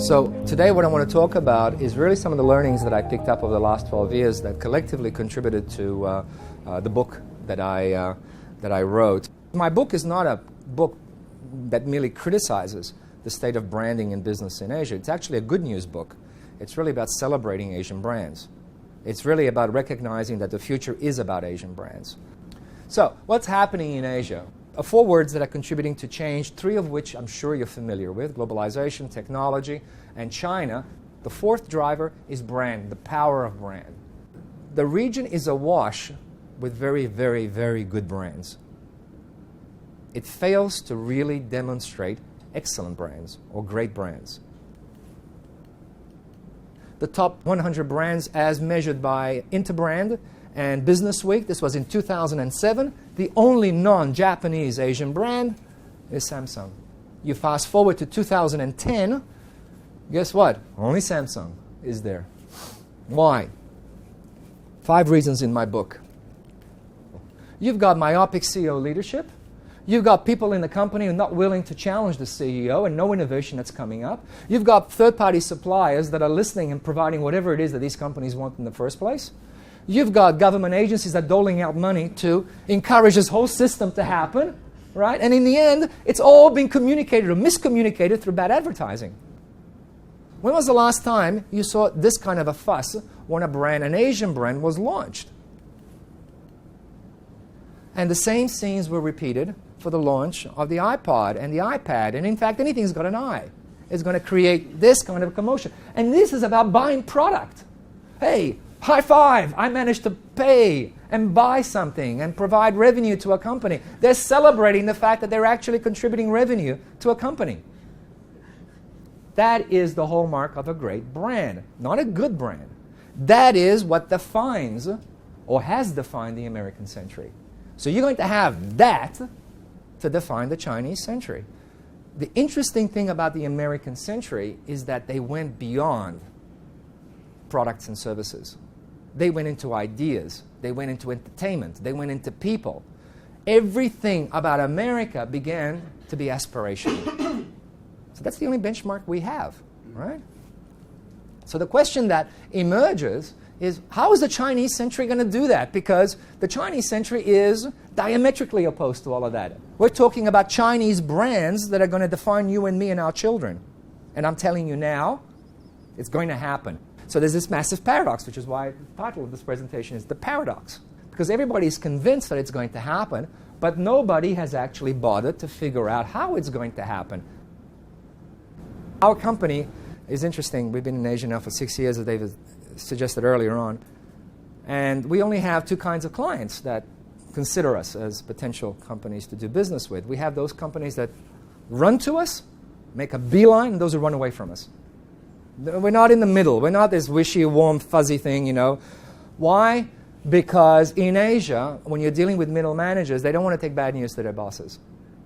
So today what I want to talk about is really some of the learnings that I picked up over the last 12 years that collectively contributed to the book that I wrote. My book is not a book that merely criticizes the state of branding and business in Asia. It's actually a good news book. It's really about celebrating Asian brands. It's really about recognizing that the future is about Asian brands. So what's happening in Asia? 4 words that are contributing to change, 3 of which I'm sure you're familiar with: globalization, technology, and China. The 4th driver is brand, the power of brand. The region is awash with very, very, very good brands. It fails to really demonstrate excellent brands or great brands. The top 100 brands as measured by Interbrand and Business Week, this was in 2007. The only non-Japanese Asian brand is Samsung. You fast forward to 2010, guess what? Only Samsung is there. Why? 5 reasons in my book. You've got myopic CEO leadership. You've got people in the company who are not willing to challenge the CEO and no innovation that's coming up. You've got third-party suppliers that are listening and providing whatever it is that these companies want in the first place. You've got government agencies that are doling out money to encourage this whole system to happen, right? And in the end, it's all been communicated or miscommunicated through bad advertising. When was the last time you saw this kind of a fuss when a brand, an Asian brand, was launched? And the same scenes were repeated for the launch of the iPod and the iPad. And in fact, anything's got an I is going to create this kind of commotion. And this is about buying product. Hey, high five, I managed to pay and buy something and provide revenue to a company. They're celebrating the fact that they're actually contributing revenue to a company. That is the hallmark of a great brand, not a good brand. That is what defines or has defined the American century. So you're going to have that to define the Chinese century. The interesting thing about the American century is that they went beyond products and services. They went into ideas. They went into entertainment. They went into people. Everything about America began to be aspirational. So that's the only benchmark we have, right? So the question that emerges is, how is the Chinese century going to do that? Because the Chinese century is diametrically opposed to all of that. We're talking about Chinese brands that are going to define you and me and our children. And I'm telling you now, it's going to happen. So there's this massive paradox, which is why the title of this presentation is The Paradox. Because everybody is convinced that it's going to happen, but nobody has actually bothered to figure out how it's going to happen. Our company is interesting. We've been in Asia now for 6 years, as David suggested earlier on. And we only have 2 kinds of clients that consider us as potential companies to do business with. We have those companies that run to us, make a beeline, and those who run away from us. We're not in the middle. We're not this wishy, warm, fuzzy thing, you know. Why? Because in Asia, when you're dealing with middle managers, they don't want to take bad news to their bosses.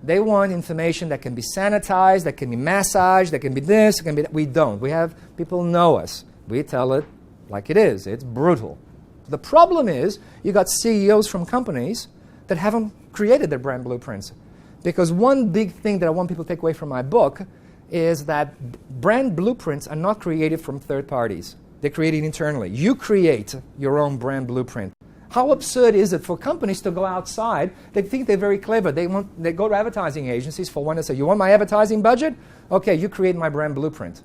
They want information that can be sanitized, that can be massaged, that can be this, that can be that. We don't. We have people know us. We tell it like it is. It's brutal. The problem is you got CEOs from companies that haven't created their brand blueprints. Because one big thing that I want people to take away from my book is that brand blueprints are not created from third parties. They're created internally. You create your own brand blueprint. How absurd is it for companies to go outside? They think they're very clever. They go to advertising agencies for one and say, you want my advertising budget? Okay, you create my brand blueprint.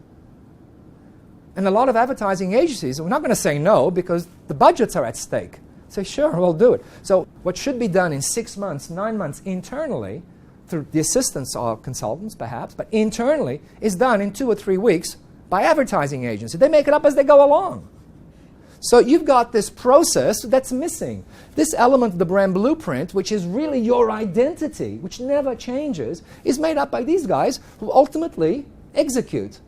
And a lot of advertising agencies, we're not going to say no because the budgets are at stake. Say, sure, we'll do it. So what should be done in 6 months, 9 months internally, through the assistance of consultants perhaps, but internally is done in 2 or 3 weeks by advertising agencies. They make it up as they go along. So you've got this process that's missing. This element of the brand blueprint, which is really your identity, which never changes, is made up by these guys who ultimately execute.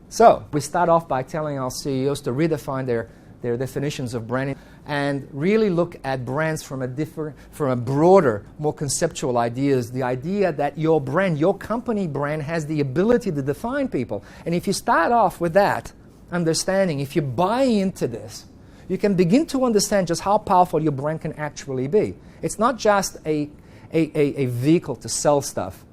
So we start off by telling our CEOs to redefine their definitions of branding and really look at brands from a broader, more conceptual ideas. The idea that your brand, your company brand, has the ability to define people. And if you start off with that understanding, if you buy into this, you can begin to understand just how powerful your brand can actually be. It's not just a vehicle to sell stuff.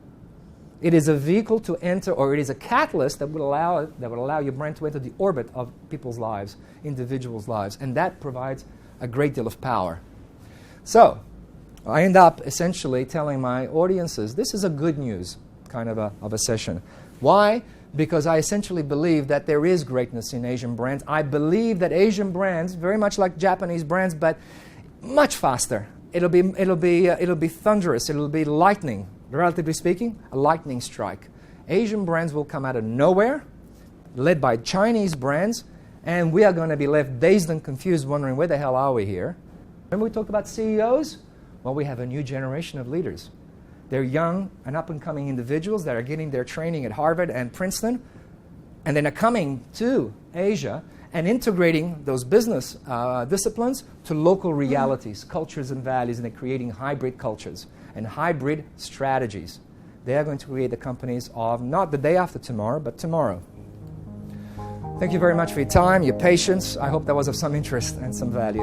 It is a vehicle to enter, or it is a catalyst that would allow your brand to enter the orbit of people's lives, individuals' lives, and that provides a great deal of power. So, I end up essentially telling my audiences, this is a good news kind of a session. Why? Because I essentially believe that there is greatness in Asian brands. I believe that Asian brands, very much like Japanese brands, but much faster. It'll be thunderous. It'll be lightning. Relatively speaking, a lightning strike. Asian brands will come out of nowhere, led by Chinese brands, and we are going to be left dazed and confused, wondering where the hell are we here? Remember we talked about CEOs? Well, we have a new generation of leaders. They're young and up-and-coming individuals that are getting their training at Harvard and Princeton, and then are coming to Asia and integrating those business disciplines to local realities, cultures and values, and they're creating hybrid cultures and hybrid strategies. They are going to create the companies of not the day after tomorrow, but tomorrow. Thank you very much for your time, your patience. I hope that was of some interest and some value.